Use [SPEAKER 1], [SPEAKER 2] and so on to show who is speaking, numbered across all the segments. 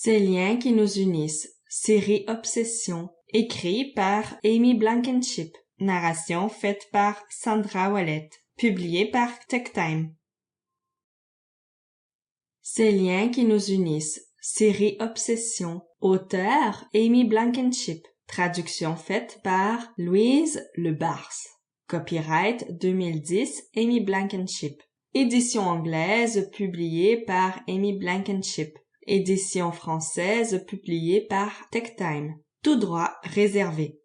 [SPEAKER 1] Ces liens qui nous unissent, série Obsession, écrit par Amy Blankenship, narration faite par Sandra Wallet, publié par TechTime. Ces liens qui nous unissent, série Obsession, auteur Amy Blankenship, traduction faite par Louise Lebars, copyright 2010 Amy Blankenship, édition anglaise publiée par Amy Blankenship. Édition française publiée par TechTime. Tout droit réservé.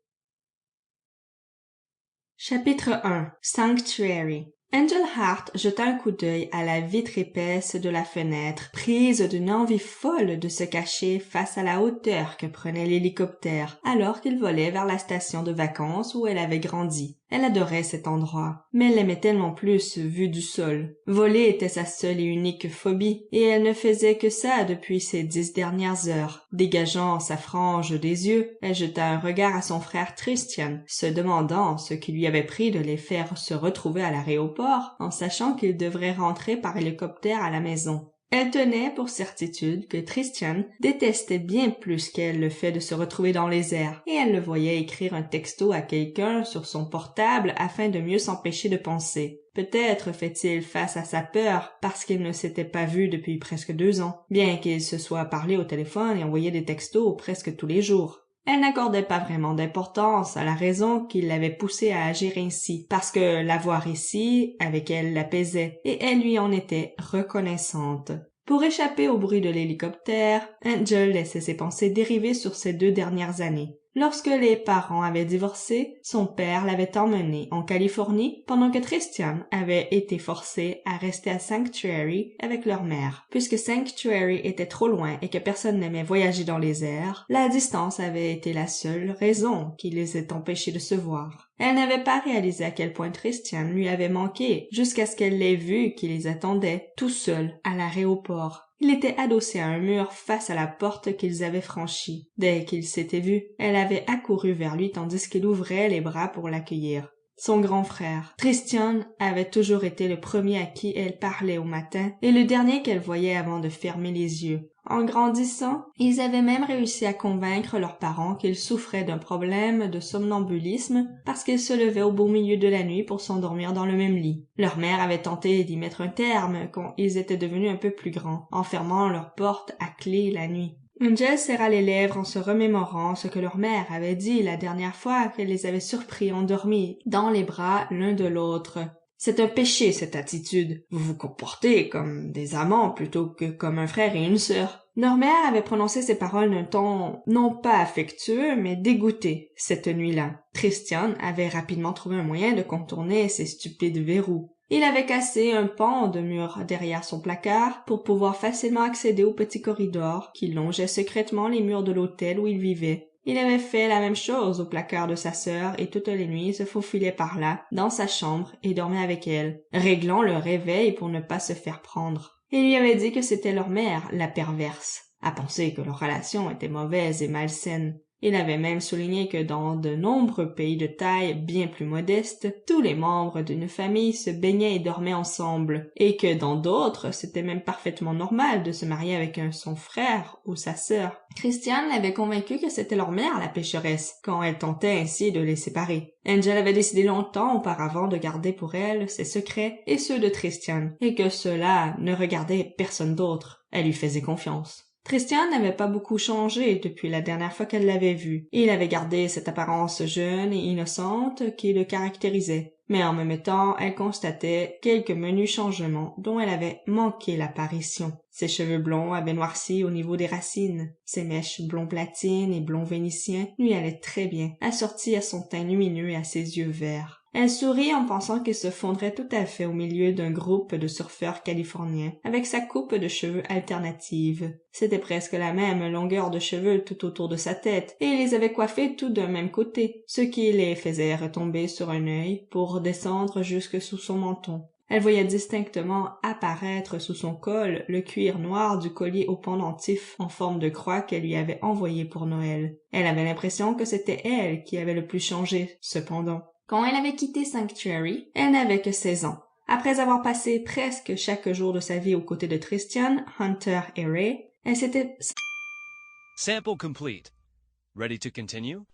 [SPEAKER 1] Chapitre 1. Sanctuary. Angel Hart jeta un coup d'œil à la vitre épaisse de la fenêtre, prise d'une envie folle de se cacher face à la hauteur que prenait l'hélicoptère, alors qu'il volait vers la station de vacances où elle avait grandi. Elle adorait cet endroit, mais elle l'aimait tellement plus vu du sol. Voler était sa seule et unique phobie, et elle ne faisait que ça depuis ces 10 dernières heures. Dégageant sa frange des yeux, elle jeta un regard à son frère Christian, se demandant ce qui lui avait pris de les faire se retrouver à l'aéroport, en sachant qu'ils devraient rentrer par hélicoptère à la maison. Elle tenait pour certitude que Christian détestait bien plus qu'elle le fait de se retrouver dans les airs, et elle le voyait écrire un texto à quelqu'un sur son portable afin de mieux s'empêcher de penser. Peut-être fait-il face à sa peur parce qu'il ne s'était pas vu depuis presque 2 ans, bien qu'il se soit parlé au téléphone et envoyé des textos presque tous les jours. Elle n'accordait pas vraiment d'importance à la raison qui l'avait poussée à agir ainsi, parce que la voir ici, avec elle, l'apaisait, et elle lui en était reconnaissante. Pour échapper au bruit de l'hélicoptère, Angel laissait ses pensées dériver sur ces 2 dernières années. Lorsque les parents avaient divorcé, son père l'avait emmené en Californie pendant que Christian avait été forcé à rester à Sanctuary avec leur mère. Puisque Sanctuary était trop loin et que personne n'aimait voyager dans les airs, la distance avait été la seule raison qui les ait empêchés de se voir. Elle n'avait pas réalisé à quel point Christian lui avait manqué jusqu'à ce qu'elle l'ait vu qui les attendait, tout seul, à l'aéroport. Il était adossé à un mur face à la porte qu'ils avaient franchie. Dès qu'ils s'étaient vus, elle avait accouru vers lui tandis qu'il ouvrait les bras pour l'accueillir. Son grand frère, Christian, avait toujours été le premier à qui elle parlait au matin et le dernier qu'elle voyait avant de fermer les yeux. En grandissant, ils avaient même réussi à convaincre leurs parents qu'ils souffraient d'un problème de somnambulisme parce qu'ils se levaient au beau milieu de la nuit pour s'endormir dans le même lit. Leur mère avait tenté d'y mettre un terme quand ils étaient devenus un peu plus grands, en fermant leur porte à clé la nuit. Angel serra les lèvres en se remémorant ce que leur mère avait dit la dernière fois qu'elle les avait surpris endormis dans les bras l'un de l'autre. C'est un péché, cette attitude. Vous vous comportez comme des amants plutôt que comme un frère et une sœur. Leur mère avait prononcé ces paroles d'un ton non pas affectueux, mais dégoûté, cette nuit-là. Christian avait rapidement trouvé un moyen de contourner ces stupides verrous. Il avait cassé un pan de mur derrière son placard pour pouvoir facilement accéder au petit corridor qui longeait secrètement les murs de l'hôtel où il vivait. Il avait fait la même chose au placard de sa sœur et toutes les nuits se faufilait par là, dans sa chambre, et dormait avec elle, réglant le réveil pour ne pas se faire prendre. Il lui avait dit que c'était leur mère, la perverse, à penser que leur relation était mauvaise et malsaine. Il avait même souligné que dans de nombreux pays de taille bien plus modeste, tous les membres d'une famille se baignaient et dormaient ensemble, et que dans d'autres, c'était même parfaitement normal de se marier avec son frère ou sa sœur. Christian l'avait convaincu que c'était leur mère la pécheresse, quand elle tentait ainsi de les séparer. Angel avait décidé longtemps auparavant de garder pour elle ses secrets et ceux de Christian, et que cela ne regardait personne d'autre. Elle lui faisait confiance. Christian n'avait pas beaucoup changé depuis la dernière fois qu'elle l'avait vu. Il avait gardé cette apparence jeune et innocente qui le caractérisait. Mais en même temps, elle constatait quelques menus changements dont elle avait manqué l'apparition. Ses cheveux blonds avaient noirci au niveau des racines. Ses mèches blond platine et blond vénitien lui allaient très bien, assorties à son teint lumineux et à ses yeux verts. Elle sourit en pensant qu'il se fondrait tout à fait au milieu d'un groupe de surfeurs californiens, avec sa coupe de cheveux alternative. C'était presque la même longueur de cheveux tout autour de sa tête, et il les avait coiffés tous d'un même côté, ce qui les faisait retomber sur un œil pour descendre jusque sous son menton. Elle voyait distinctement apparaître sous son col le cuir noir du collier au pendentif en forme de croix qu'elle lui avait envoyé pour Noël. Elle avait l'impression que c'était elle qui avait le plus changé, cependant. Quand elle avait quitté Sanctuary, elle n'avait que 16 ans. Après avoir passé presque chaque jour de sa vie aux côtés de Christian, Hunter et Ray, elle s'était
[SPEAKER 2] Sample complete. Ready to continue?